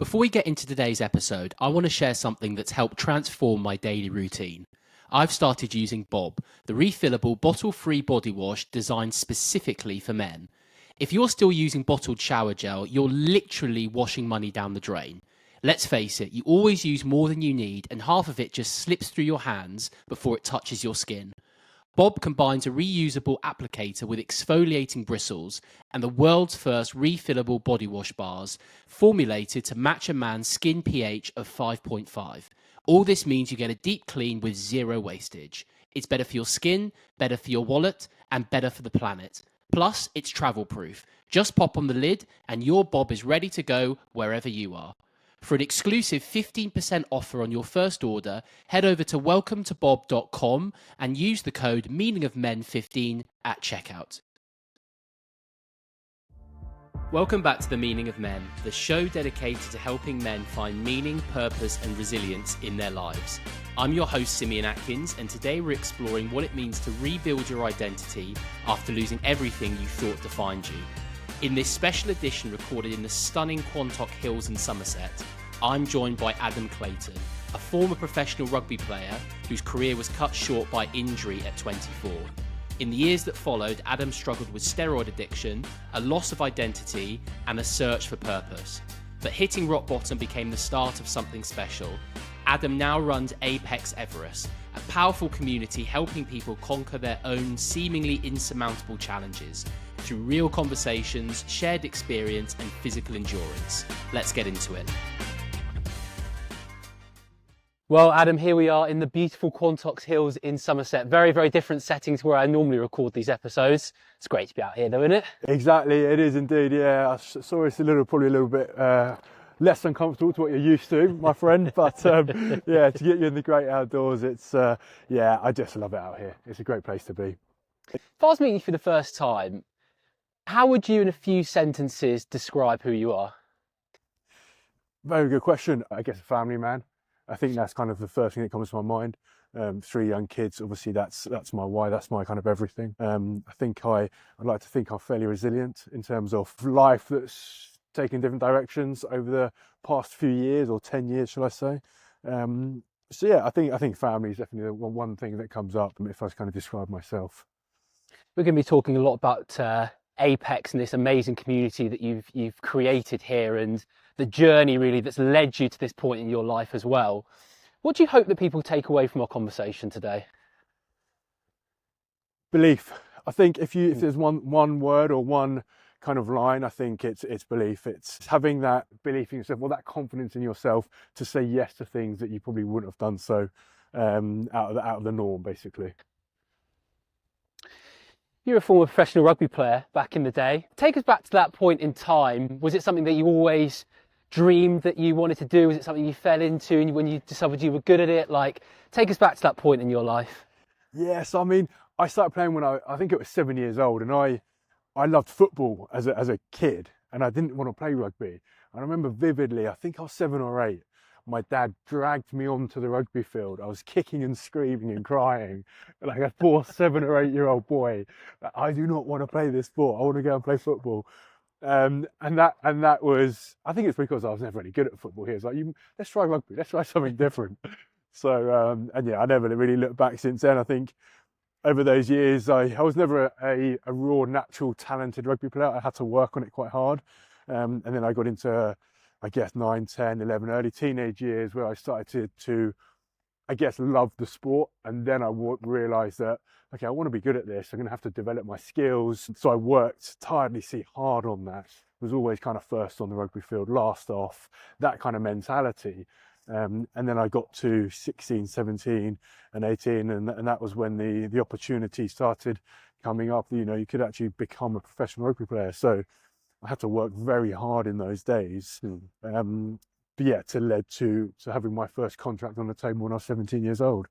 Before we get into today's episode, I want to share something that's helped transform my daily routine. I've started using Bob, the refillable bottle-free body wash designed specifically for men. If you're still using bottled shower gel, you're literally washing money down the drain. Let's face it, you always use more than you need and half of it just slips through your hands before it touches your skin. Bob combines a reusable applicator with exfoliating bristles and the world's first refillable body wash bars, formulated to match a man's skin pH of 5.5. All this means you get a deep clean with zero wastage. It's better for your skin, better for your wallet, and better for the planet. Plus, it's travel proof. Just pop on the lid and your Bob is ready to go wherever you are. For an exclusive 15% offer on your first order, head over to welcometobob.com and use the code meaningofmen15 at checkout. Welcome back to The Meaning of Men, the show dedicated to helping men find meaning, purpose, and resilience in their lives. I'm your host, Simeon Atkins, and today we're exploring what it means to rebuild your identity after losing everything you thought defined you. In this special edition recorded in the stunning Quantok Hills in Somerset, I'm joined by Adam Clayton, a former professional rugby player whose career was cut short by injury at 24. In the years that followed, Adam struggled with steroid addiction, a loss of identity, and a search for purpose. But hitting rock bottom became the start of something special. Adam now runs APEX Everest, a powerful community helping people conquer their own seemingly insurmountable challenges through real conversations, shared experience, and physical endurance. Let's get into it. Well, Adam, here we are in the beautiful Quantok Hills in Somerset. Very, very different settings where I normally record these episodes. It's great to be out here though, isn't it? Exactly, it is indeed, yeah. I saw it's probably a little bit less uncomfortable to what you're used to, my friend. But yeah, to get you in the great outdoors, it's, yeah, I just love it out here. It's a great place to be. If I was meeting you for the first time, how would you in a few sentences describe who you are? Very good question. I guess a family man. I think that's kind of the first thing that comes to my mind. 3 young kids, obviously that's my why, that's my kind of everything. I think I'd like to think I'm fairly resilient in terms of life that's taken different directions over the past few years, or 10 years, shall I say. So yeah, I think family is definitely the one thing that comes up if I was kind of describe myself. We're going to be talking a lot about APEX and this amazing community that you've created here and the journey really that's led you to this point in your life as well. What do you hope that people take away from our conversation today? Belief. I think if there's one word or one kind of line, I think it's belief. It's having that belief in yourself, or that confidence in yourself to say yes to things that you probably wouldn't have done so out of the norm, basically. You're a former professional rugby player back in the day. Take us back to that point in time. Was it something that you always dreamed that you wanted to do? Was it something you fell into and when you discovered you were good at it? Like, take us back to that point in your life. Yes, I mean, I started playing when I think it was 7 years old, and I loved football as a kid, and I didn't want to play rugby. And I remember vividly, I think I was 7 or 8. My dad dragged me onto the rugby field. I was kicking and screaming and crying like a poor 7 or 8 year old boy. I do not want to play this sport. I want to go and play football. And that was, I think it's because I was never really good at football here. It's like, let's try rugby. Let's try something different. So, and yeah, I never really looked back since then. I think over those years, I was never a raw, natural, talented rugby player. I had to work on it quite hard. And then I got into, I guess, 9, 10, 11, early teenage years where I started to I guess, love the sport. And then I realised that, okay, I want to be good at this. I'm going to have to develop my skills. So I worked tirelessly hard on that. Was always kind of first on the rugby field, last off, that kind of mentality. And then I got to 16, 17 and 18, and that was when the opportunity started coming up. You know, you could actually become a professional rugby player. So I had to work very hard in those days. But yeah, to led to having my first contract on the table when I was 17 years old.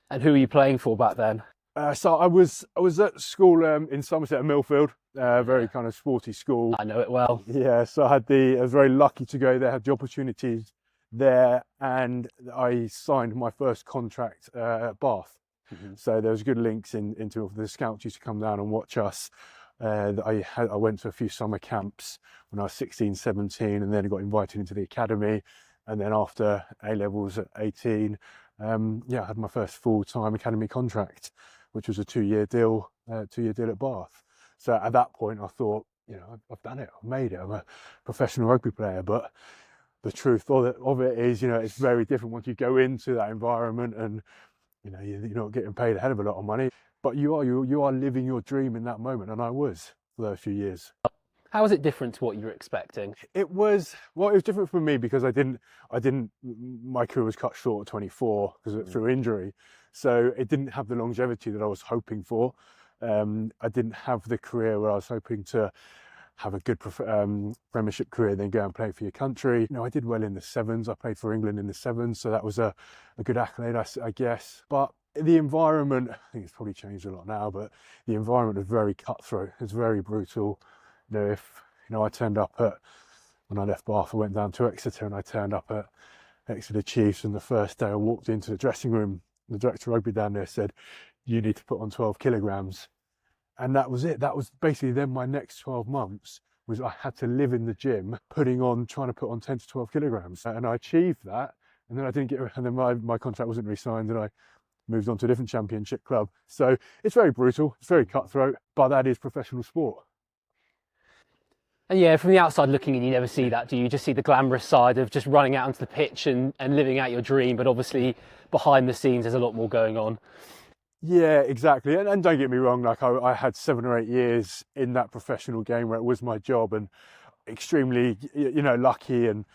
And who were you playing for back then? So I was at school in Somerset at Millfield, very kind of sporty school. I know it well. Yeah, so I was very lucky to go there, had the opportunities there, and I signed my first contract at Bath. So there was good links into the scouts used to come down and watch us. I went to a few summer camps when I was 16, 17, and then got invited into the academy. And then after A-levels at 18, I had my first full-time academy contract, which was a 2-year deal, at Bath. So at that point, I thought, I've done it, I've made it, I'm a professional rugby player. But the truth of it is, it's very different once you go into that environment, and you're not getting paid a hell of a lot of money, but you are living your dream in that moment, and I was for those few years. How was it different to what you were expecting? It was different for me because my career was cut short at 24 through injury, so it didn't have the longevity that I was hoping for. I didn't have the career where I was hoping to have a good premiership career, then go and play for your country. I did well in the sevens. I played for England in the sevens, so that was a good accolade, I guess. But the environment, I think it's probably changed a lot now, but the environment was very cutthroat. It's very brutal. I turned up when I left Bath, I went down to Exeter, and I turned up at Exeter Chiefs, and the first day I walked into the dressing room, the director of rugby down there said, "You need to put on 12 kilograms." And that was it. That was basically then my next 12 months was I had to live in the gym, trying to put on 10 to 12 kilograms. And I achieved that. And then my contract wasn't re-signed, and I moved on to a different championship club. So it's very brutal, it's very cutthroat, but that is professional sport. And yeah, from the outside looking in, you never see that, do you? You just see the glamorous side of just running out onto the pitch and living out your dream. But obviously behind the scenes, there's a lot more going on. Yeah, exactly. And don't get me wrong, like I had 7 or 8 years in that professional game where it was my job, and extremely, lucky and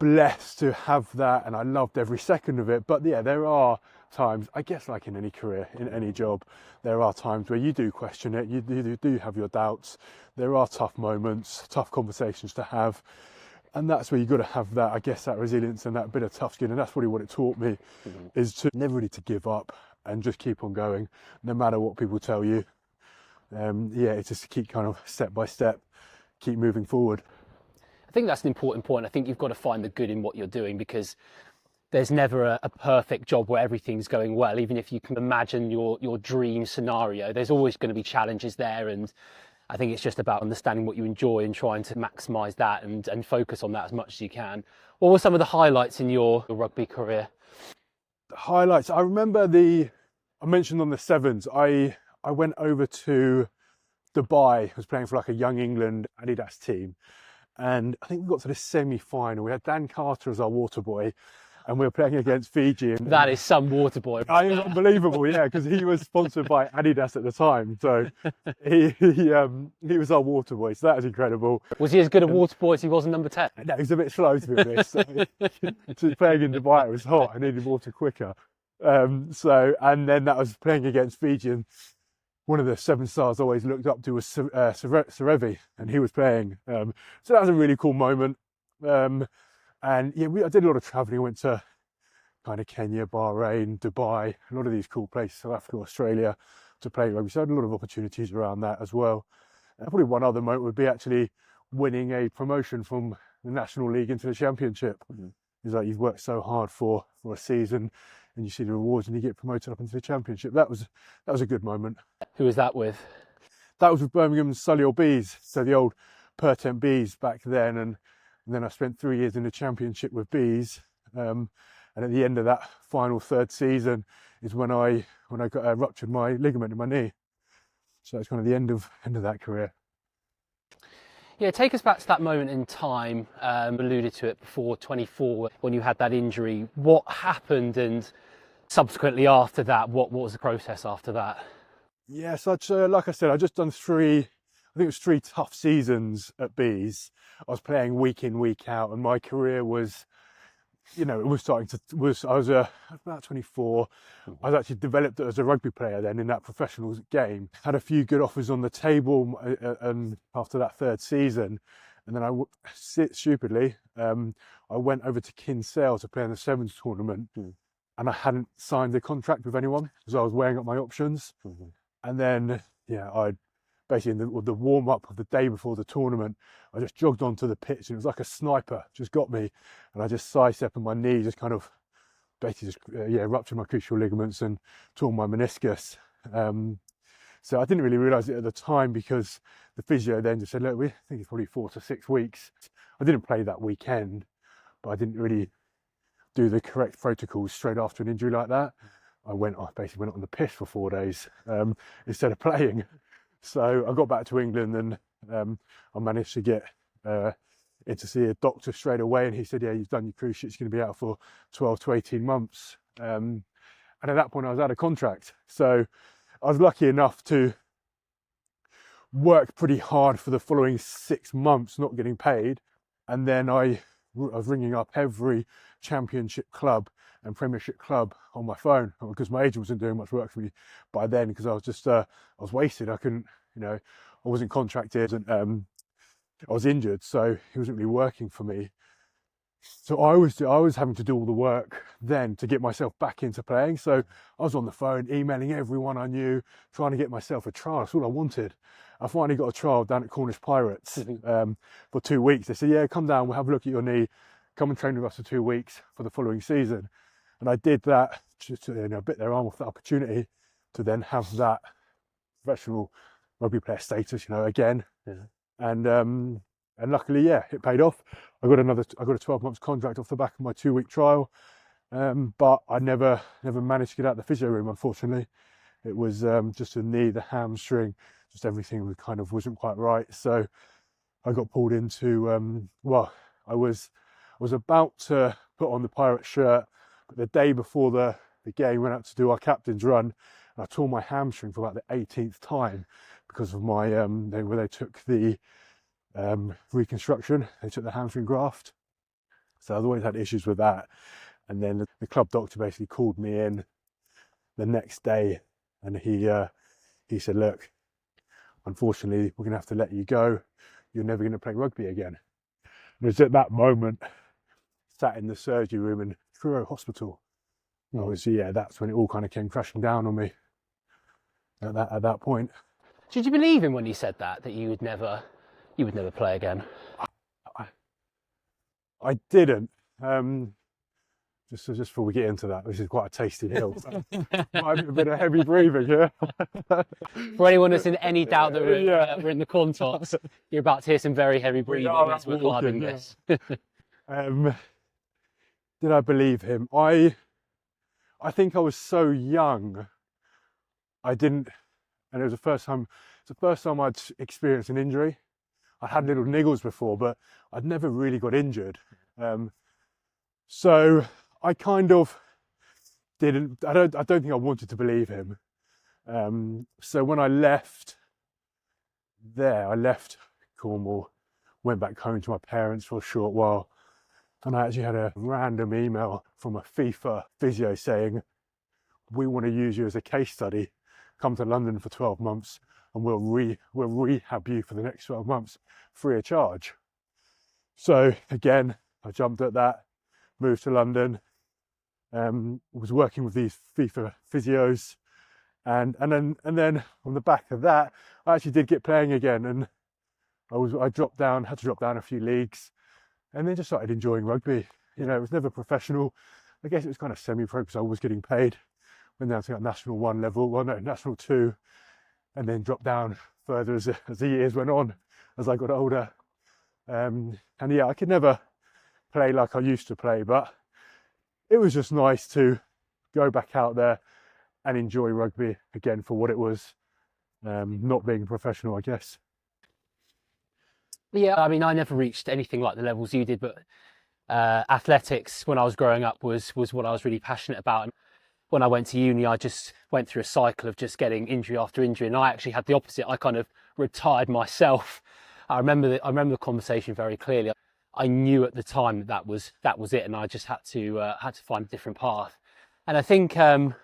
blessed to have that. And I loved every second of it. But yeah, there are times, I guess, like in any career, in any job, there are times where you do question it. You do have your doubts. There are tough moments, tough conversations to have. And that's where you've got to have that, I guess, that resilience and that bit of tough skin. And that's probably what it taught me, is to never really to give up and just keep on going, no matter what people tell you. It's just to keep kind of step by step, keep moving forward. I think that's an important point. I think you've got to find the good in what you're doing, because there's never a perfect job where everything's going well. Even if you can imagine your dream scenario, there's always going to be challenges there. And I think it's just about understanding what you enjoy and trying to maximise that and focus on that as much as you can. What were some of the highlights in your rugby career? The highlights, I remember I mentioned on the sevens, I went over to Dubai. I was playing for like a young England Adidas team, and I think we got to the semi-final. We had Dan Carter as our water boy, and we were playing against Fiji. And that is some water boy. Unbelievable, yeah, because he was sponsored by Adidas at the time, so he was our water boy. So that was incredible. Was he as good a water boy as he was in number 10? No, he was a bit slow, to be honest. So playing in Dubai, it was hot. I needed water quicker. And then that was playing against Fiji, and one of the 7 stars I always looked up to was Serevi, and he was playing. So that was a really cool moment. I did a lot of travelling. I went to kind of Kenya, Bahrain, Dubai, a lot of these cool places, South Africa, Australia, to play rugby. So I had a lot of opportunities around that as well. And probably one other moment would be actually winning a promotion from the National League into the Championship. It's like you've worked so hard for a season, and you see the rewards, and you get promoted up into the Championship. That was a good moment. Who was that with? That was with Birmingham's Solihull Bees, so the old Pertemps Bees back then, and then I spent 3 years in the Championship with Bees, and at the end of that final 3rd season is when I got ruptured my ligament in my knee. So that's kind of the end of that career. Yeah, take us back to that moment in time. Alluded to it before, 24, when you had that injury. What happened, and subsequently after that, what was the process after that? Yeah, so like I said, I just done 3 tough seasons at Bees. I was playing week in, week out, and my career was, it was I was about 24. I was actually developed as a rugby player then in that professional game. Had a few good offers on the table, and after that 3rd season, and then stupidly, I went over to Kinsale to play in the Sevens tournament, and I hadn't signed a contract with anyone because I was weighing up my options. And then, I basically in the warm-up of the day before the tournament, I just jogged onto the pitch, and it was like a sniper just got me, and I just sidestepped, and my knee just kind of basically ruptured my cruciate ligaments and tore my meniscus. So I didn't really realise it at the time, because the physio then just said, look, we think it's probably 4 to 6 weeks. I didn't play that weekend, but I didn't really do the correct protocols straight after an injury like that. I basically went on the piss for 4 days instead of playing. So I got back to England, and I managed to get in to see a doctor straight away, and he said, yeah, you've done your cruise ship, it's going to be out for 12 to 18 months. And at that point I was out of contract. So I was lucky enough to work pretty hard for the following 6 months, not getting paid. And then I was ringing up every championship club and premiership club on my phone, because my agent wasn't doing much work for me by then, because I was just I was wasted. I couldn't, I wasn't contracted, and I was injured, so he wasn't really working for me. So I was having to do all the work then to get myself back into playing. So I was on the phone, emailing everyone I knew, trying to get myself a trial. That's all I wanted. I finally got a trial down at Cornish Pirates for 2 weeks. They said, yeah, come down, we'll have a look at your knee, come and train with us for 2 weeks for the following season. And I did that just to bit their arm off that opportunity to then have that professional rugby player status, again. Yeah. And luckily, yeah, it paid off. I got a 12 months contract off the back of my 2-week trial, but I never managed to get out of the physio room, unfortunately. It was just a knee, the hamstring, just everything wasn't quite right. So I got pulled into, I was about to put on the Pirate shirt, but the day before the game, went out to do our captain's run, and I tore my hamstring for about the 18th time because of my, where they took the reconstruction, they took the hamstring graft. So I've always had issues with that. And then the club doctor basically called me in the next day, and he said, look, unfortunately, we're gonna have to let you go. You're never gonna play rugby again. And it was at that moment, sat in the surgery room in Truro Hospital. That's when it all kind of came crashing down on me at that point. Did you believe him when he said that you would never play again? I didn't. Just before we get into that, this is quite a tasty hill. Might be a bit of heavy breathing here. For anyone that's in any doubt that we're in the Quantoks, you're about to hear some very heavy breathing as we're climbing this. Did I believe him? I think I was so young, I didn't, and it was the first time I'd experienced an injury. I had little niggles before, but I'd never really got injured. So I kind of didn't, I don't think I wanted to believe him. So when I left Cornwall, went back home to my parents for a short while, and I actually had a random email from a FIFA physio saying, we want to use you as a case study, come to London for 12 months and we'll rehab you for the next 12 months free of charge. So again, I jumped at that, moved to London, was working with these FIFA physios, and then on the back of that, I actually did get playing again, and I had to drop down a few leagues, and then just started enjoying rugby. It was never professional. I guess it was kind of semi-pro because I was getting paid. Went down to that National 1 level, National 2, and then dropped down further as the years went on, as I got older. And yeah, I could never play like I used to play, but it was just nice to go back out there and enjoy rugby again for what it was, not being professional, I guess. Yeah, I mean, I never reached anything like the levels you did, but athletics when I was growing up was what I was really passionate about. And when I went to uni, I just went through a cycle of just getting injury after injury, and I actually had the opposite. I kind of retired myself. I remember the conversation very clearly. I knew at the time that was it, and I just had to find a different path. And I think I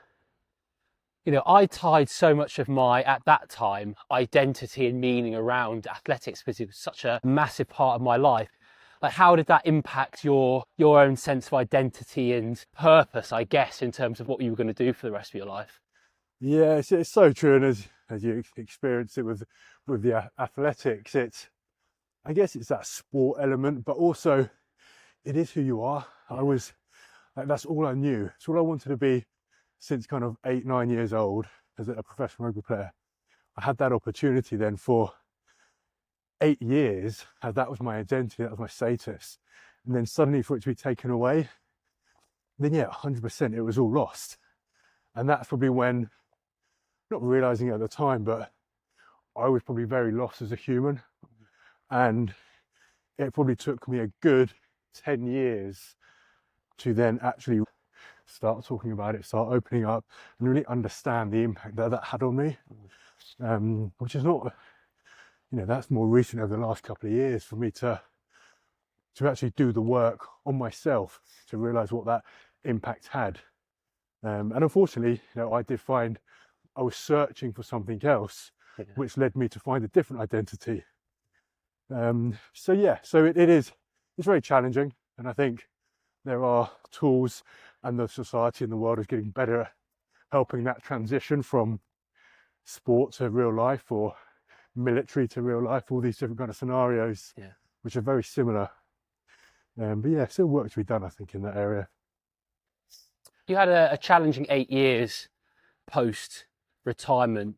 tied so much of my, at that time, identity and meaning around athletics because it was such a massive part of my life. Like, how did that impact your own sense of identity and purpose, I guess, in terms of what you were going to do for the rest of your life? Yeah, it's so true, and as you experience it with the athletics, I guess it's that sport element, but also it is who you are. That's all I knew. It's all I wanted to be since kind of 8-9 years old as a professional rugby player. I had that opportunity then for 8 years, as that was my identity, that was my status. And then suddenly for it to be taken away, then yeah, 100% it was all lost. And that's probably when, not realizing it at the time, but I was probably very lost as a human. And it probably took me a good 10 years to then actually start talking about it, start opening up, and really understand the impact that that had on me. Which is not, that's more recent over the last couple of years for me to actually do the work on myself to realize what that impact had. And unfortunately, I did find I was searching for something else, which led me to find a different identity. So it's very challenging, and I think there are tools, and the society and the world is getting better at helping that transition from sport to real life, or military to real life, all these different kind of scenarios, which are very similar. But yeah, still work to be done, I think, in that area. You had a challenging 8 years post-retirement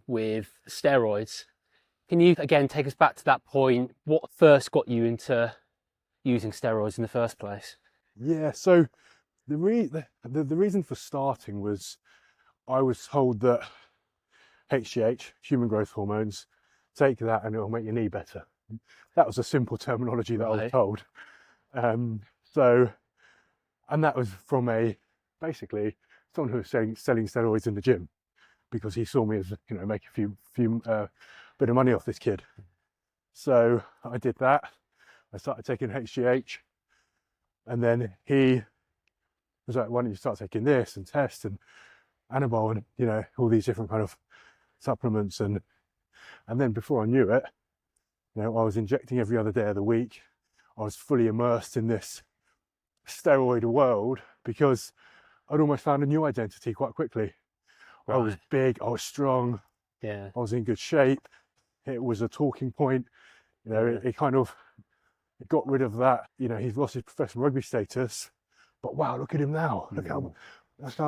with steroids. Can you again take us back to that point? What first got you into using steroids in the first place? Yeah, so the reason for starting was I was told that HGH, human growth hormones, take that and it'll make your knee better. That was a simple terminology that I was told. And that was from basically someone who was selling steroids in the gym, because he saw me as, make a few bit of money off this kid. So I did that. I started taking HGH, and then he was like, why don't you start taking this and test and Anabol and, all these different kind of supplements. And then before I knew it, I was injecting every other day of the week. I was fully immersed in this steroid world because I'd almost found a new identity quite quickly. Right. I was big, I was strong, I was in good shape. It was a talking point. It got rid of that. He's lost his professional rugby status, but wow, look at him now. Look how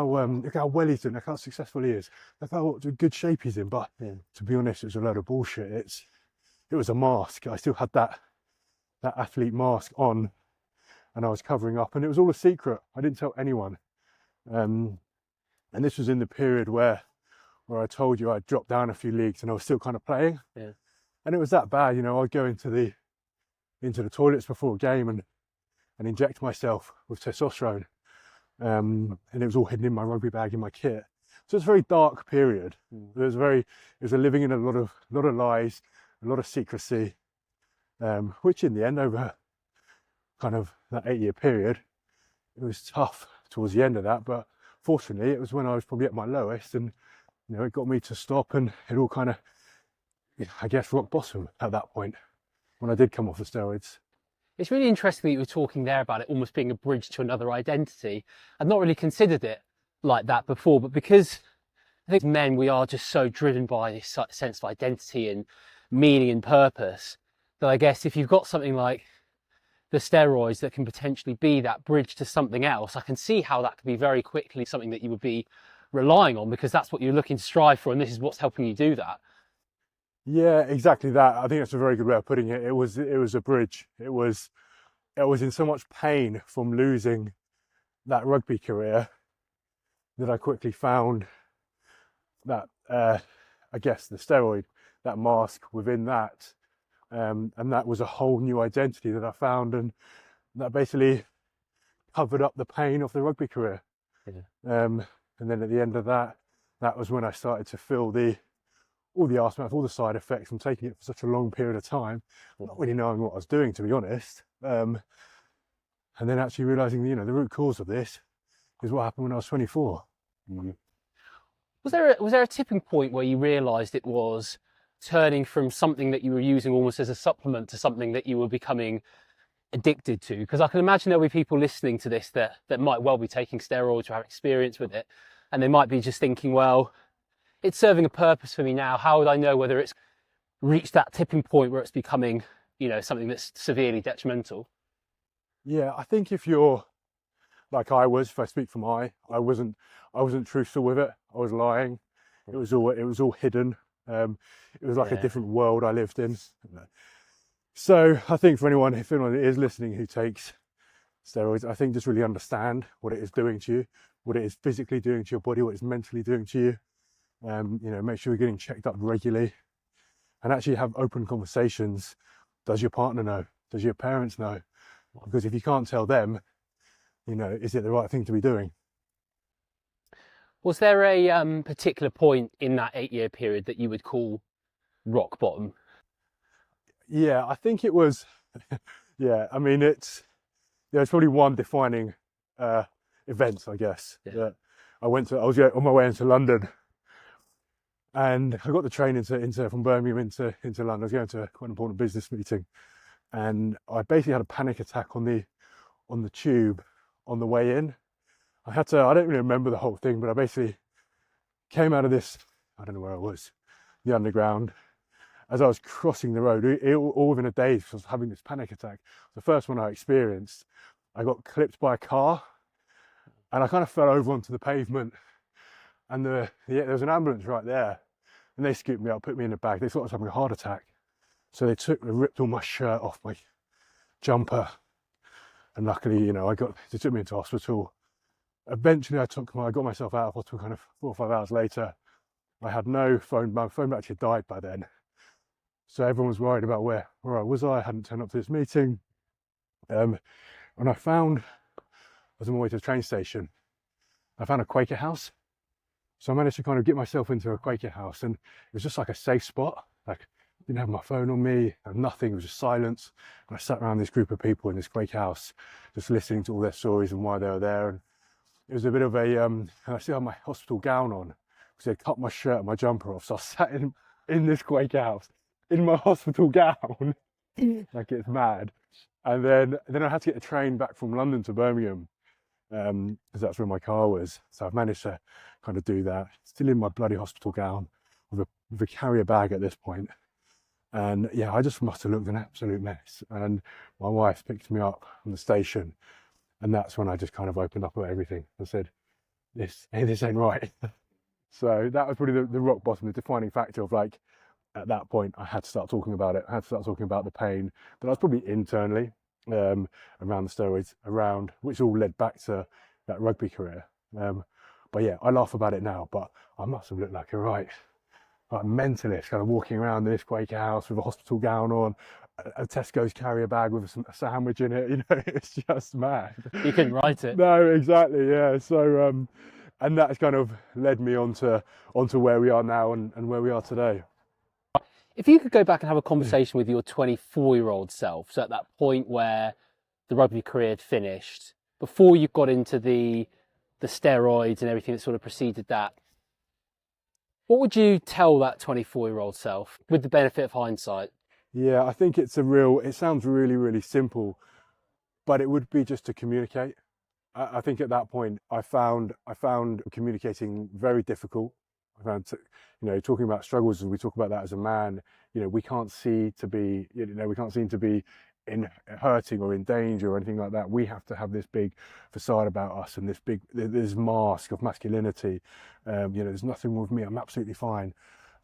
well he's doing. Look how successful he is. Look how good shape he's in. But to be honest, it was a load of bullshit. It was a mask. I still had that athlete mask on, and I was covering up, and it was all a secret. I didn't tell anyone. And this was in the period where I told you I'd dropped down a few leagues and I was still kind of playing. Yeah. And it was that bad, I'd go into the toilets before a game and inject myself with testosterone. And it was all hidden in my rugby bag in my kit. So it's a very dark period. It was a living in a lot of lies, a lot of secrecy, which in the end, over kind of that 8-year period, it was tough towards the end of that. But fortunately, it was when I was probably at my lowest, and it got me to stop, and it all kind of, I guess, rock bottom at that point when I did come off the steroids. It's really interesting that you were talking there about it almost being a bridge to another identity. I've not really considered it like that before, but because I think men, we are just so driven by this sense of identity and meaning and purpose, that I guess if you've got something like the steroids that can potentially be that bridge to something else, I can see how that could be very quickly something that you would be relying on, because that's what you're looking to strive for, and this is what's helping you do that. Yeah, exactly that. I think that's a very good way of putting it. It was a bridge. I was in so much pain from losing that rugby career that I quickly found that, I guess, the steroid, that mask within that, and that was a whole new identity that I found, and that basically covered up the pain of the rugby career. And then at the end of that was when I started to feel all the aftermath, all the side effects from taking it for such a long period of time, not really knowing what I was doing, to be honest. And then actually realizing, the root cause of this is what happened when I was 24. Mm-hmm. Was there a tipping point where you realized it was turning from something that you were using almost as a supplement to something that you were becoming addicted to? Because I can imagine there'll be people listening to this that might well be taking steroids or have experience with it, and they might be just thinking, well, it's serving a purpose for me now. How would I know whether it's reached that tipping point where it's becoming, something that's severely detrimental? Yeah, I think if you're like I was, if I speak from I wasn't truthful with it. I was lying. It was all hidden. It was like a Yeah. different world I lived in. So I think for anyone, if anyone is listening who takes steroids, I think just really understand what it is doing to you, what it is physically doing to your body, what it's mentally doing to you. Make sure you're getting checked up regularly, and actually have open conversations. Does your partner know? Does your parents know? Because if you can't tell them, is it the right thing to be doing? Was there a particular point in that 8-year period that you would call rock bottom? Yeah, I think it was. Yeah, I mean, it's probably one defining event, I guess. Yeah. That I was on my way into London, and I got the train from Birmingham into London. I was going to quite an important business meeting, and I basically had a panic attack on the tube on the way in. I don't really remember the whole thing, but I basically came out of this, I don't know where I was, the underground. As I was crossing the road, all within a day, because I was having this panic attack. The first one I experienced, I got clipped by a car, and I kind of fell over onto the pavement. And there was an ambulance right there, and they scooped me up, put me in a bag. They thought I was having a heart attack, so they ripped all my shirt off, my jumper, and luckily, they took me into hospital. Eventually, I got myself out of hospital kind of 4 or 5 hours later. I had no phone. My phone actually died by then. So everyone was worried about where I was. I hadn't turned up to this meeting. And I was on my way to the train station. I found a Quaker house. So I managed to kind of get myself into a Quaker house, and it was just like a safe spot. Like, I didn't have my phone on me, and nothing, it was just silence. And I sat around this group of people in this Quaker house, just listening to all their stories and why they were there. And it was a bit of and I still had my hospital gown on, because they'd cut my shirt and my jumper off. So I sat in this Quaker house, in my hospital gown, like it's mad. And then I had to get a train back from London to Birmingham, because that's where my car was. So I've managed to kind of do that, still in my bloody hospital gown, with a carrier bag at this point. And yeah, I just must have looked an absolute mess. And my wife picked me up from the station, and that's when I just kind of opened up about everything. I said, this ain't right. So that was probably the rock bottom, the defining factor of, like, at that point, I had to start talking about it. I had to start talking about the pain that I was probably internally around the steroids, which all led back to that rugby career. But yeah, I laugh about it now, but I must have looked like like mentalist, kind of walking around this Quaker house with a hospital gown on, a Tesco's carrier bag with a sandwich in it. It's just mad. You couldn't write it. No, exactly. Yeah. So, and that's kind of led me onto where we are now and where we are today. If you could go back and have a conversation with your 24-year-old self, so at that point where the rugby career had finished, before you got into the steroids and everything that sort of preceded that, what would you tell that 24-year-old self with the benefit of hindsight? Yeah, I think it sounds really, really simple, but it would be just to communicate. I think at that point, I found communicating very difficult. I found, talking about struggles, and we talk about that as a man, we can't seem to be in hurting or in danger or anything like that. We have to have this big facade about us and this mask of masculinity. There's nothing wrong with me. I'm absolutely fine.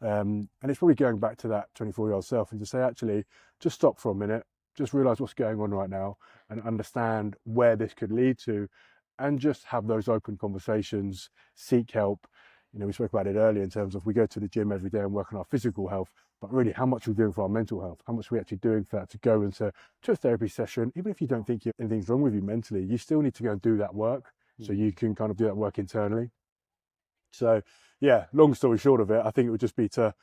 And it's probably going back to that 24-year-old self and to say, actually, just stop for a minute, just realize what's going on right now and understand where this could lead to, and just have those open conversations, seek help. We spoke about it earlier in terms of, we go to the gym every day and work on our physical health, but really how much we're doing for our mental health, how much we're actually doing for that, to go into a therapy session. Even if you don't think anything's wrong with you mentally, you still need to go and do that work so you can kind of do that work internally. So yeah, long story short of it, I think it would just be to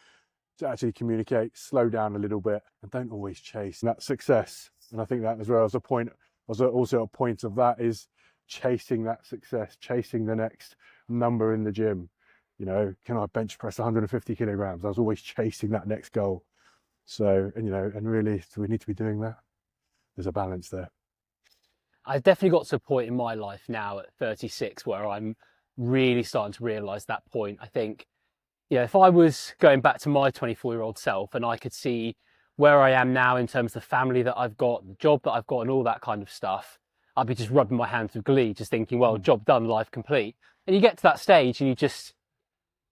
actually communicate, slow down a little bit, and don't always chase that success. And I think that as well as also a point of that is chasing that success, chasing the next number in the gym. Can I bench press 150 kilograms? I was always chasing that next goal. So, and really, do we need to be doing that? There's a balance there. I've definitely got to a point in my life now at 36 where I'm really starting to realise that point. I think, if I was going back to my 24-year-old self and I could see where I am now in terms of the family that I've got, the job that I've got and all that kind of stuff, I'd be just rubbing my hands with glee, just thinking, well, job done, life complete. And you get to that stage and you just,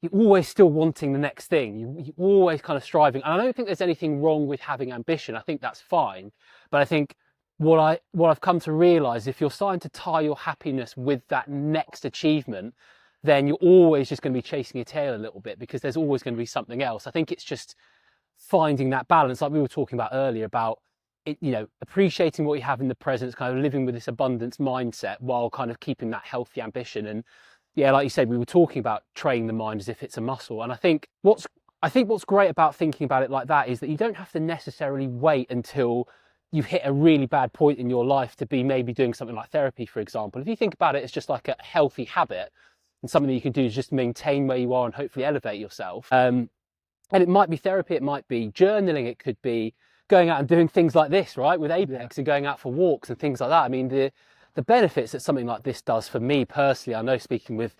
you're always still wanting the next thing. You're always kind of striving. And I don't think there's anything wrong with having ambition. I think that's fine. But I think what I've come to realise, if you're starting to tie your happiness with that next achievement, then you're always just going to be chasing your tail a little bit, because there's always going to be something else. I think it's just finding that balance, like we were talking about earlier, about it, you know, appreciating what you have in the present, kind of living with this abundance mindset while kind of keeping that healthy ambition. And yeah, like you said, we were talking about training the mind as if it's a muscle. And I think what's great about thinking about it like that is that you don't have to necessarily wait until you've hit a really bad point in your life to be maybe doing something like therapy, for example. If you think about it as just like a healthy habit and something that you can do to just maintain where you are and hopefully elevate yourself. And it might be therapy, it might be journaling, it could be going out and doing things like this, right, with APEX, and going out for walks and things like that. I mean, the benefits that something like this does for me personally, I know, speaking with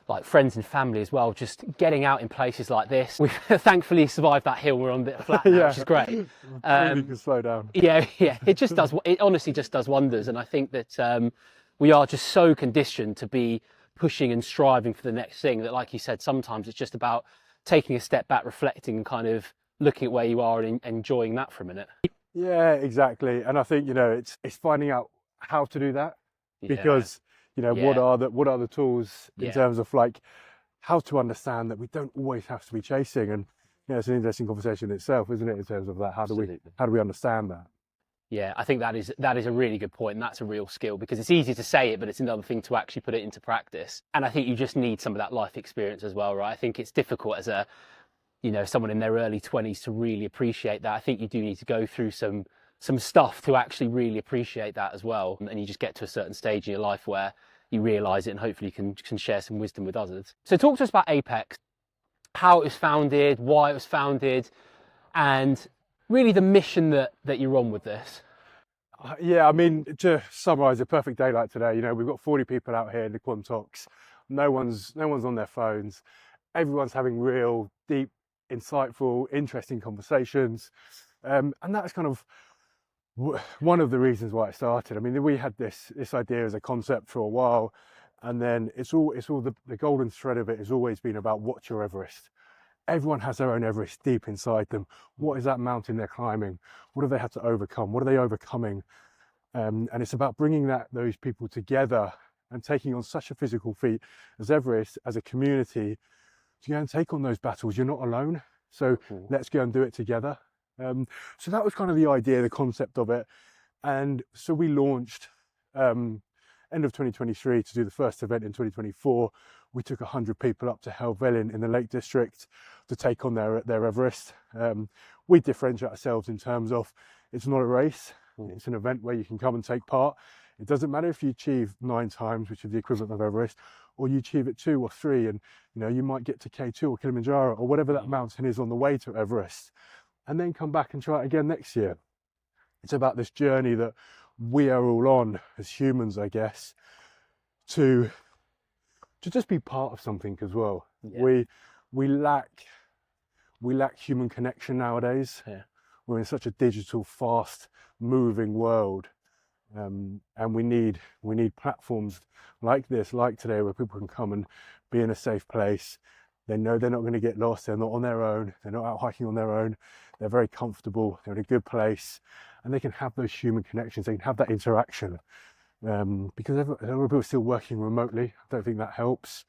like friends and family as well, just getting out in places like this. We've thankfully survived that hill. We're on a bit of flat now, which is great. You can slow down. Yeah, it just does. It honestly just does wonders. And I think that we are just so conditioned to be pushing and striving for the next thing that, like you said, sometimes it's just about taking a step back, reflecting, and kind of looking at where you are and enjoying that for a minute. Yeah, exactly. And I think, you know, it's finding out how to do that, because you know, what are the tools in terms of like how to understand that we don't always have to be chasing. And you know, it's an interesting conversation in itself, isn't it, in terms of that? How do we understand that? Yeah, I think that is a really good point, and that's a real skill, because it's easy to say it, but it's another thing to actually put it into practice. And I think you just need some of that life experience as well, right? I think it's difficult as a, you know, someone in their early 20s to really appreciate that. I think you do need to go through some stuff to actually really appreciate that as well. And you just get to a certain stage in your life where you realise it, and hopefully you can share some wisdom with others. So talk to us about APEX, how it was founded, why it was founded, and really the mission that you're on with this. Yeah, I mean, to summarise, a perfect day like today, you know, we've got 40 people out here in the Quantoks. No one's on their phones. Everyone's having real, deep, insightful, interesting conversations. And that's kind of one of the reasons why it started. I mean, we had this idea as a concept for a while, and then it's all the golden thread of it has always been about what's your Everest. Everyone has their own Everest deep inside them. What is that mountain they're climbing? What have they had to overcome? What are they overcoming? And it's about bringing those people together and taking on such a physical feat as Everest, as a community, to go and take on those battles. You're not alone, so let's go and do it together. So that was kind of the idea, the concept of it. And so we launched end of 2023 to do the first event in 2024. We took 100 people up to Helvellyn in the Lake District to take on their Everest. We differentiate ourselves in terms of it's not a race, it's an event where you can come and take part. It doesn't matter if you achieve 9 times, which is the equivalent of Everest, or you achieve it 2 or 3, and you know, you might get to K2 or Kilimanjaro or whatever that mountain is on the way to Everest, and then come back and try it again next year. It's about this journey that we are all on as humans, I guess, to just be part of something as well. Yeah. We lack human connection nowadays. Yeah. We're in such a digital, fast moving world, and we need platforms like this, like today, where people can come and be in a safe place. They know they're not going to get lost. They're not on their own. They're not out hiking on their own. They're very comfortable. They're in a good place, and they can have those human connections. They can have that interaction, because a lot of people are still working remotely. I don't think that helps.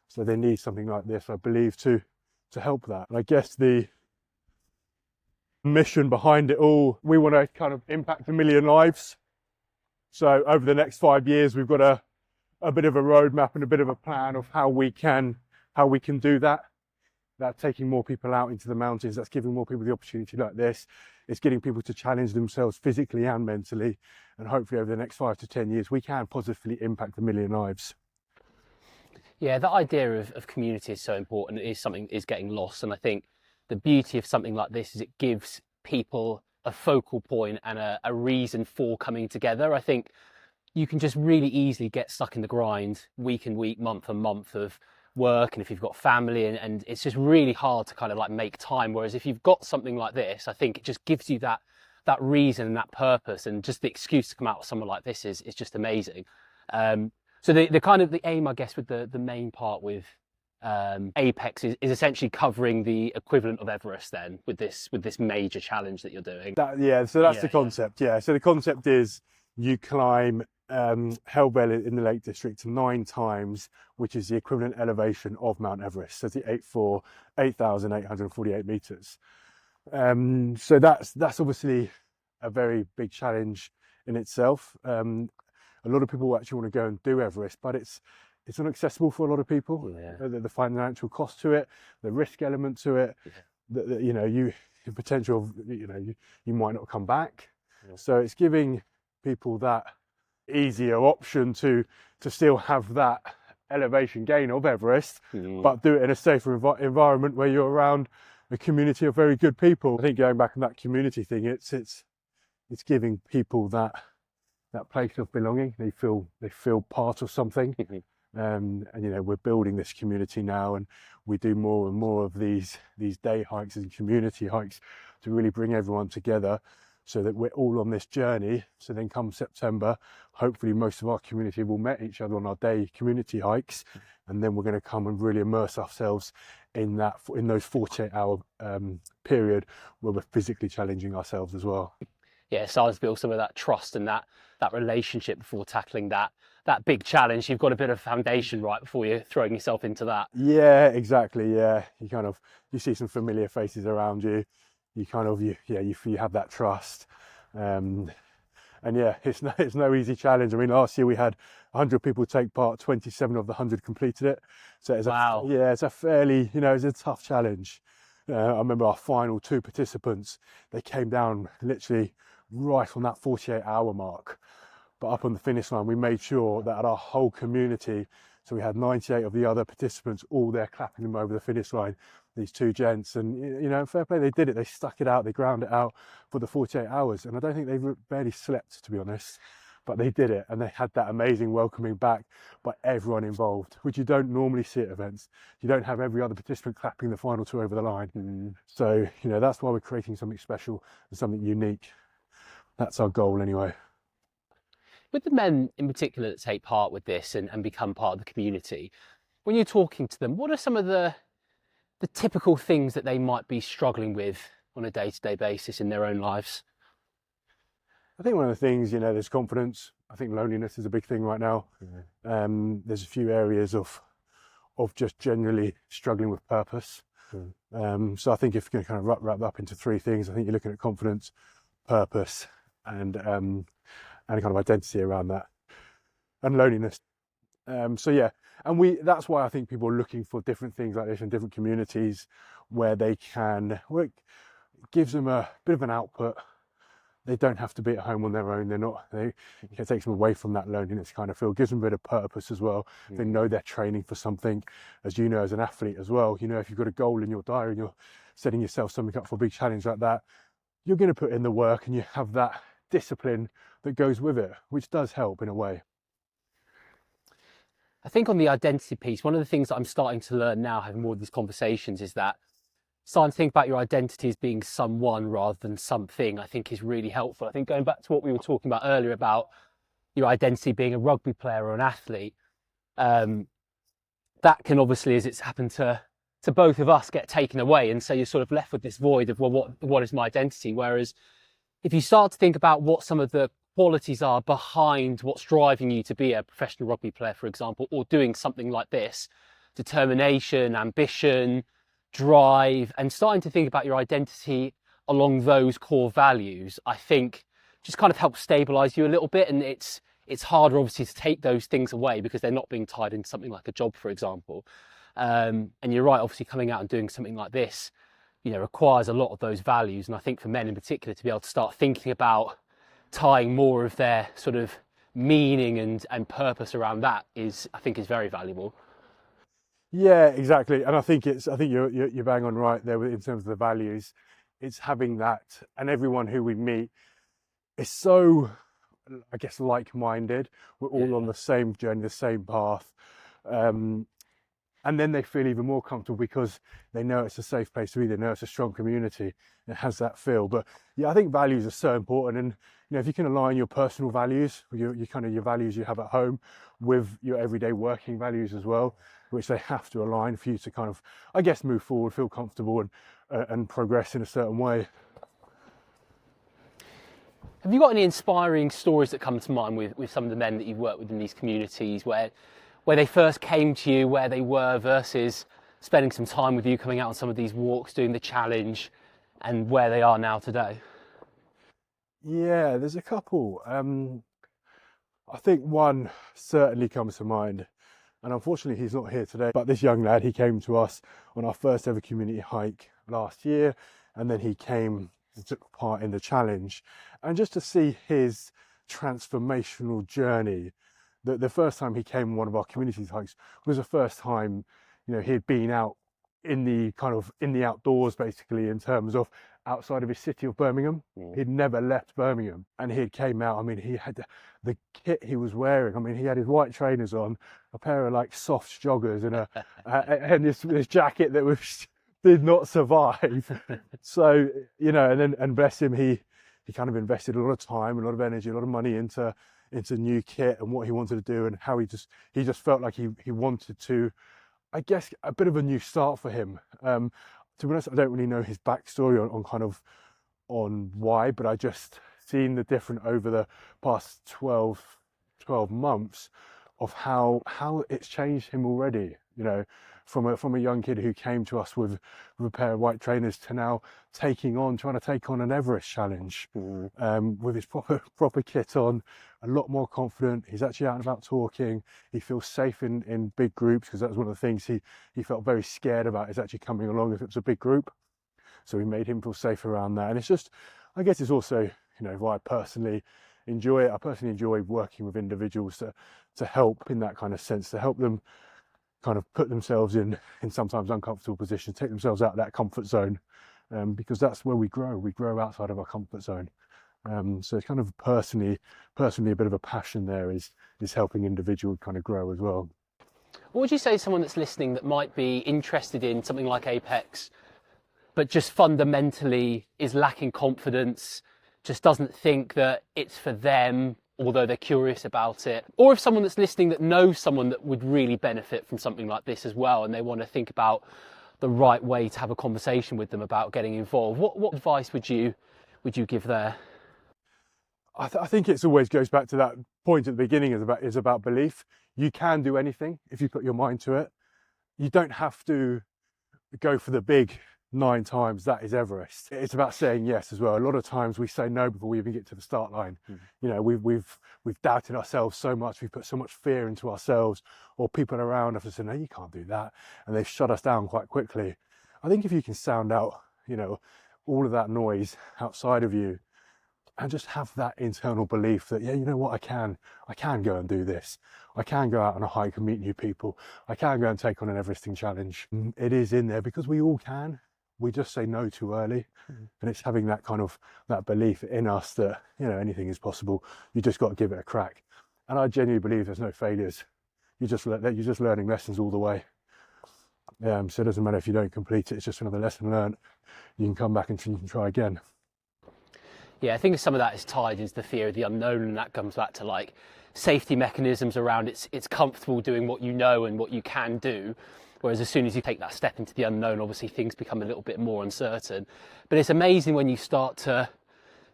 So they need something like this, I believe, to help that. And I guess the mission behind it all, we want to kind of impact 1 million lives. So over the next 5 years, we've got a bit of a roadmap and a bit of a plan of how we can do that. That's taking more people out into the mountains. That's giving more people the opportunity like this. It's getting people to challenge themselves physically and mentally. And hopefully over the next 5 to 10 years, we can positively impact 1 million lives. Yeah, that idea of community is so important. It is something is getting lost. And I think the beauty of something like this is it gives people a focal point and a reason for coming together. I think you can just really easily get stuck in the grind week and week, month and month of work, and if you've got family, and it's just really hard to kind of like make time. Whereas if you've got something like this, I think it just gives you that reason and that purpose, and just the excuse to come out with something like this is just amazing. So the kind of the aim, I guess, with the main part with APEX is essentially covering the equivalent of Everest then with this major challenge that you're doing. So that's the concept. So the concept is you climb Hellbell in the Lake District 9 times, which is the equivalent elevation of Mount Everest. So it's 8,848 meters. So that's obviously a very big challenge in itself. A lot of people actually want to go and do Everest, but it's inaccessible for a lot of people. The financial cost to it, the risk element to it, the potential of, you might not come back. So it's giving people that easier option to still have that elevation gain of Everest, but do it in a safer environment where you're around a community of very good people. I think going back on that community thing, it's giving people that place of belonging. They feel part of something. And we're building this community now, and we do more and more of these day hikes and community hikes to really bring everyone together, so that we're all on this journey. So then come September, hopefully most of our community will meet each other on our day community hikes, and then we're going to come and really immerse ourselves in those 48-hour period where we're physically challenging ourselves as well. Starting to build some of that trust and that relationship before tackling that big challenge. You've got a bit of foundation right before you're throwing yourself into that. Yeah, exactly. Yeah, you see some familiar faces around you. You have that trust, and it's no easy challenge. I mean, last year we had 100 people take part, 27 of the 100 completed it. So it's a fairly, it's a tough challenge. I remember our final 2 participants, they came down literally right on that 48-hour mark. But up on the finish line, we made sure that our whole community, so we had 98 of the other participants all there clapping them over the finish line, these 2 gents. And, fair play, they did it. They stuck it out, they ground it out for the 48 hours. And I don't think they barely slept, to be honest. But they did it, and they had that amazing welcoming back by everyone involved, which you don't normally see at events. You don't have every other participant clapping the final 2 over the line. So, that's why we're creating something special and something unique. That's our goal anyway. With the men in particular that take part with this and become part of the community, when you're talking to them, what are some of the typical things that they might be struggling with on a day-to-day basis in their own lives? I think one of the things, there's confidence. I think loneliness is a big thing right now. There's a few areas of just generally struggling with purpose. So I think if you're going to kind of wrap that up into 3 things, I think you're looking at confidence, purpose, and a kind of identity around that, and loneliness. And that's why I think people are looking for different things like this in different communities where it gives them a bit of an output. They don't have to be at home on their own. It takes them away from that loneliness kind of feel, gives them a bit of purpose as well. They know they're training for something, as as an athlete as well. If you've got a goal in your diary and you're setting yourself something up for a big challenge like that, you're going to put in the work, and you have that discipline that goes with it, which does help in a way. I think on the identity piece, one of the things that I'm starting to learn now, having more of these conversations, is that starting to think about your identity as being someone rather than something, I think is really helpful. I think going back to what we were talking about earlier about your identity being a rugby player or an athlete, that can obviously, as it's happened to both of us, get taken away. And so you're sort of left with this void of, well, what is my identity? Whereas if you start to think about what some of the qualities are behind what's driving you to be a professional rugby player, for example, or doing something like this, determination, ambition, drive, and starting to think about your identity along those core values, I think just kind of helps stabilize you a little bit. And it's harder obviously to take those things away because they're not being tied into something like a job, for example. And you're right, obviously coming out and doing something like this, requires a lot of those values. And I think for men in particular, to be able to start thinking about tying more of their sort of meaning and purpose around that is very valuable. Yeah, exactly. And I think you're bang on right there in terms of the values. It's having that, and everyone who we meet is so, I guess, like-minded. We're all on the same journey, the same path. And And then they feel even more comfortable because they know it's a safe place to be. They know it's a strong community. It has that feel. But yeah, I think values are so important. And if you can align your personal values, your values you have at home, with your everyday working values as well, which they have to align for you to kind of, I guess, move forward, feel comfortable, and progress in a certain way. Have you got any inspiring stories that come to mind with some of the men that you've worked with in these communities, where they first came to you, where they were, versus spending some time with you, coming out on some of these walks, doing the challenge, and where they are now today? Yeah, there's a couple. I think one certainly comes to mind, and unfortunately he's not here today, but this young lad, he came to us on our first ever community hike last year, and then he came and took part in the challenge. And just to see his transformational journey, the first time he came on one of our community hikes was the first time, he'd been out in the outdoors, basically, in terms of outside of his city of Birmingham. He'd never left Birmingham, and he came out. I mean, he had the kit he was wearing. I mean, he had his white trainers on, a pair of like soft joggers, and and this jacket that did not survive. So and bless him, he kind of invested a lot of time, a lot of energy, a lot of money into new kit and what he wanted to do, and how he just felt like he wanted to, I guess, a bit of a new start for him. To be honest, I don't really know his backstory on why, but I just seen the different over the past 12 months of how it's changed him already. From a young kid who came to us with a pair of white trainers to now trying to take on an Everest challenge, with his proper kit on, a lot more confident. He's actually out and about talking. He feels safe in big groups, because that was one of the things he felt very scared about, is actually coming along if it was a big group. So we made him feel safe around that. And it's just, I guess it's also, why I personally enjoy it. I personally enjoy working with individuals to help in that kind of sense, to help them kind of put themselves in sometimes uncomfortable positions, take themselves out of that comfort zone, because that's where we grow outside of our comfort zone. So it's kind of personally a bit of a passion there, is helping individuals kind of grow as well. What would you say to someone that's listening that might be interested in something like APEX, but just fundamentally is lacking confidence, just doesn't think that it's for them, although they're curious about it? Or if someone that's listening that knows someone that would really benefit from something like this as well, and they want to think about the right way to have a conversation with them about getting involved, what advice would you give there? I think it always goes back to that point at the beginning, is about belief. You can do anything if you put your mind to it. You don't have to go for the big 9 times that is Everest. It's about saying yes as well. A lot of times we say no before we even get to the start line. We've doubted ourselves so much. We've put so much fear into ourselves, or people around us have said, no, you can't do that, and they've shut us down quite quickly. I think if you can sound out, all of that noise outside of you, and just have that internal belief that, yeah, you know what, I can go and do this. I can go out on a hike and meet new people. I can go and take on an Everesting challenge. It is in there, because we all can. We just say no too early. And it's having that kind of, that belief in us that, anything is possible. You just got to give it a crack. And I genuinely believe there's no failures. You're just learning lessons all the way. So it doesn't matter if you don't complete it. It's just another lesson learned. You can come back and you can try again. Yeah, I think some of that is tied into the fear of the unknown, and that comes back to like safety mechanisms around it's comfortable doing what you know and what you can do. Whereas as soon as you take that step into the unknown, obviously things become a little bit more uncertain. But it's amazing when you start to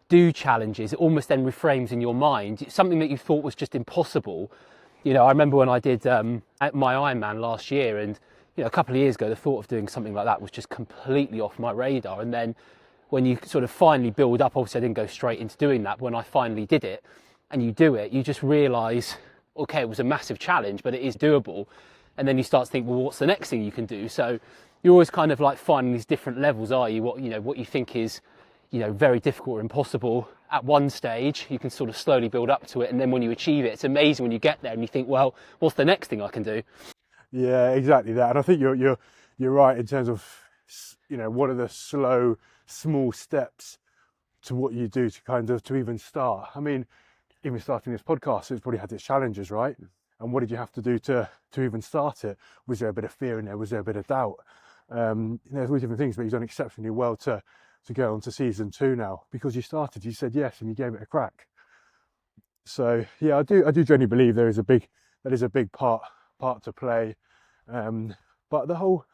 do challenges, it almost then reframes in your mind something that you thought was just impossible. I remember when I did my Ironman last year, and a couple of years ago, the thought of doing something like that was just completely off my radar. And then when you sort of finally build up, obviously I didn't go straight into doing that, but when I finally did it and you do it, you just realise, okay, it was a massive challenge, but it is doable. And then you start to think, well, what's the next thing you can do? So you're always kind of like finding these different levels, are you? What you think is, very difficult or impossible at one stage, you can sort of slowly build up to it. And then when you achieve it, it's amazing when you get there and you think, well, what's the next thing I can do? Yeah, exactly that. And I think you're right in terms of, what are the slow, small steps to what you do to even start. I mean, even starting this podcast, it's probably had its challenges, right? and what did you have to do to even start it? Was there a bit of fear in there? Was there a bit of doubt? There's all different things, but you've done exceptionally well to go on to season 2 now, because you started, you said yes, and you gave it a crack. So yeah, I do genuinely believe that is a big part to play. But the whole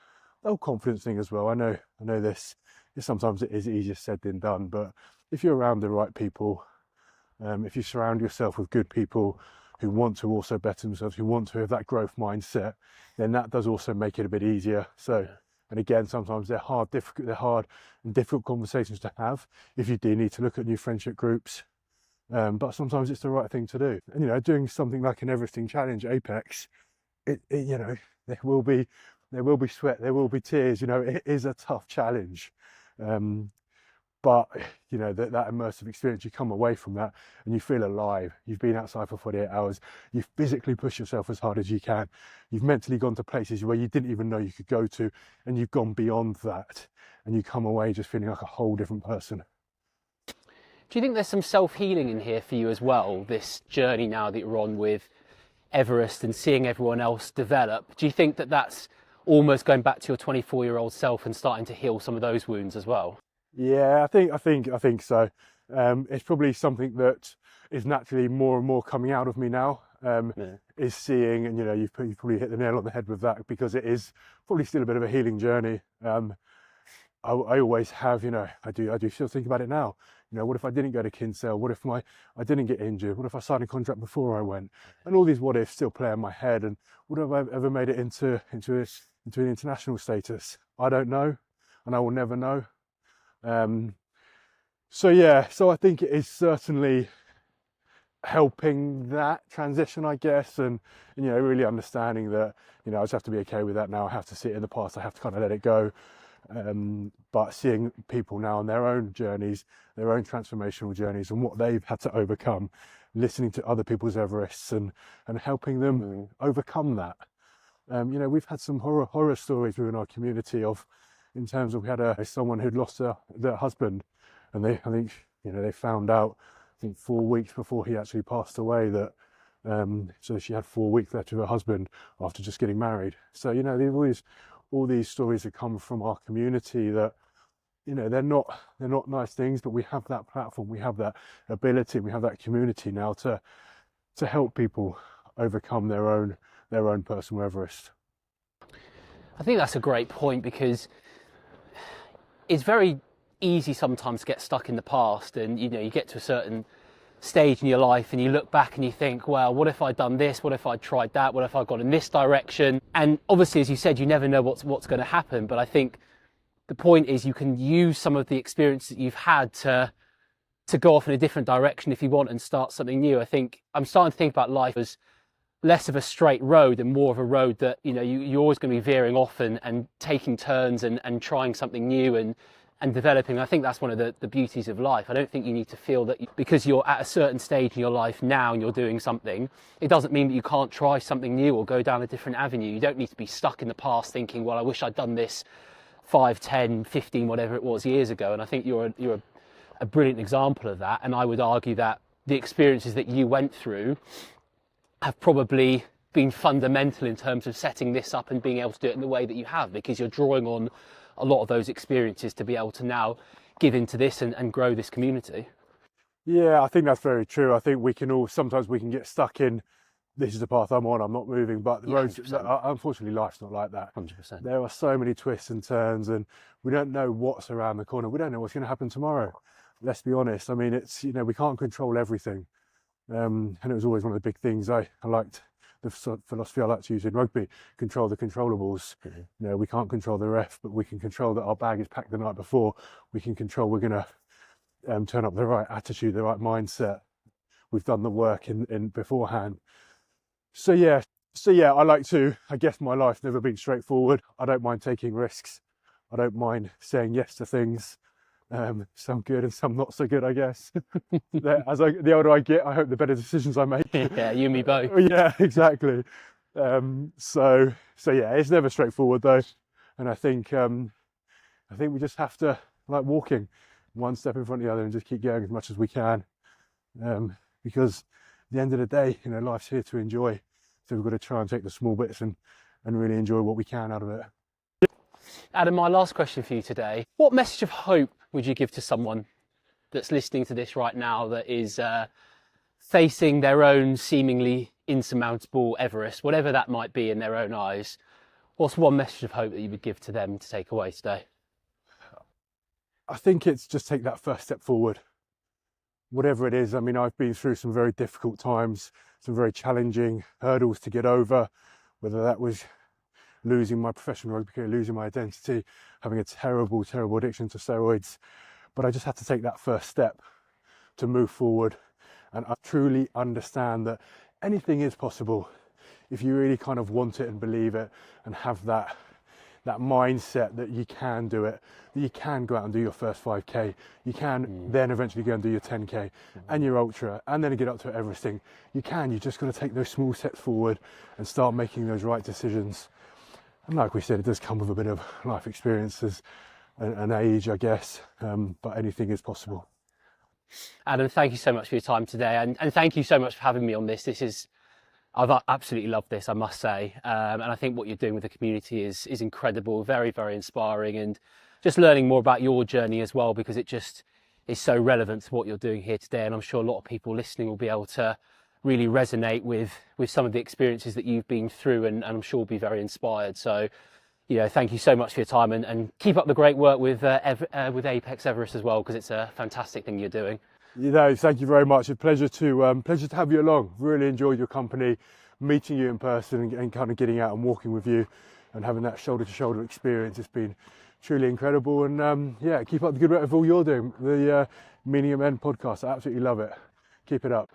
confidence thing as well. I know this sometimes it is easier said than done, but if you're around the right people, if you surround yourself with good people who want to also better themselves, who want to have that growth mindset, then that does also make it a bit easier. So, and again, sometimes they're hard and difficult conversations to have if you do need to look at new friendship groups. But sometimes it's the right thing to do. And, you know, doing something like an Everesting challenge, APEX, you know, there will be sweat, there will be tears. You know, it is a tough challenge. But, you know, that immersive experience, you come away from that and you feel alive. You've been outside for 48 hours. You've physically pushed yourself as hard as you can. You've mentally gone to places where you didn't even know you could go to, and you've gone beyond that. And you come away just feeling like a whole different person. Do you think there's some self-healing in here for you as well, this journey now that you're on with Everest and seeing everyone else develop? Do you think that that's almost going back to your 24-year-old self and starting to heal some of those wounds as well? Yeah, I think so. It's probably something that is naturally more and more coming out of me now. Is seeing, and you know, you've probably hit the nail on the head with that, because it is probably still a bit of a healing journey. I always have, you know, I do still think about it now. You know, what if I didn't go to Kinsale? What if I didn't get injured? What if I signed a contract before I went? And all these what ifs still play in my head. And would I have ever made it into an international status? I don't know, and I will never know. So I think it is certainly helping that transition, I guess, and you know, really understanding that, you know, I just have to be okay with that now. I have to see it in the past. I have to kind of let it go. But seeing people now on their own journeys, their own transformational journeys, and what they've had to overcome, listening to other people's Everests and helping them overcome that. You know, we've had some horror stories within our community in terms of, we had someone who'd lost their husband, and I think, you know, they found out, I think 4 weeks before he actually passed away, that so she had 4 weeks left with her husband after just getting married. So, you know, all these stories that come from our community that, you know, they're not nice things, but we have that platform, we have that ability, we have that community now to help people overcome their own personal Everest. I think that's a great point, because it's very easy sometimes to get stuck in the past, and you know, you get to a certain stage in your life and you look back and you think, well, what if I'd done this? What if I'd tried that? What if I'd gone in this direction? And obviously, as you said, you never know what's going to happen. But I think the point is, you can use some of the experience that you've had to go off in a different direction if you want and start something new. I think I'm starting to think about life as less of a straight road and more of a road that, you know, you're always going to be veering off and taking turns and trying something new and developing. I think that's one of the beauties of life. I don't think you need to feel that because you're at a certain stage in your life now and you're doing something, it doesn't mean that you can't try something new or go down a different avenue. You don't need to be stuck in the past thinking, well, I wish I'd done this 5, 10, 15, whatever it was years ago. And I think you're a brilliant example of that. And I would argue that the experiences that you went through have probably been fundamental in terms of setting this up and being able to do it in the way that you have, because you're drawing on a lot of those experiences to be able to now give into this and grow this community. Yeah, I think that's very true. I think sometimes we can get stuck in, this is the path I'm on, I'm not moving, but the roads, unfortunately, life's not like that. 100%. There are so many twists and turns, and we don't know what's around the corner. We don't know what's going to happen tomorrow. Let's be honest. I mean, it's, you know, we can't control everything. And it was always one of the big things I liked, the philosophy I like to use in rugby: control the controllables. You know, we can't control the ref, but we can control that our bag is packed the night before. We can control we're going to turn up the right attitude, the right mindset. We've done the work in beforehand. So yeah, I guess my life's never been straightforward. I don't mind taking risks. I don't mind saying yes to things. Some good and some not so good, I guess. The older I get, I hope the better decisions I make. Yeah, you and me both. Yeah, exactly. So yeah, it's never straightforward though, and I think we just have to, like walking, one step in front of the other and just keep going as much as we can, because at the end of the day, you know, life's here to enjoy. So we've got to try and take the small bits and really enjoy what we can out of it. Adam, my last question for you today. What message of hope would you give to someone that's listening to this right now that is facing their own seemingly insurmountable Everest, whatever that might be in their own eyes? What's one message of hope that you would give to them to take away today? I think it's just take that first step forward. Whatever it is, I mean, I've been through some very difficult times, some very challenging hurdles to get over, whether that was losing my professional rugby career, losing my identity, having a terrible, terrible addiction to steroids. But I just had to take that first step to move forward. And I truly understand that anything is possible if you really kind of want it and believe it and have that mindset that you can do it, that you can go out and do your first 5K, you can then eventually go and do your 10K and your ultra and then get up to Everesting. You just got to take those small steps forward and start making those right decisions. And like we said, it does come with a bit of life experiences and age, I guess, but anything is possible. Adam, thank you so much for your time today, and thank you so much for having me on this. I've absolutely loved this, I must say, and I think what you're doing with the community is incredible, very, very inspiring, and just learning more about your journey as well, because it just is so relevant to what you're doing here today, and I'm sure a lot of people listening will be able to really resonate with some of the experiences that you've been through, and I'm sure will be very inspired. So, thank you so much for your time, and keep up the great work with APEX Everest as well, because it's a fantastic thing you're doing. Thank you very much. A pleasure to have you along. Really enjoyed your company, meeting you in person and kind of getting out and walking with you and having that shoulder to shoulder experience. It's been truly incredible, and keep up the good work of all you're doing. The Meaning of Men podcast, I absolutely love it. Keep it up.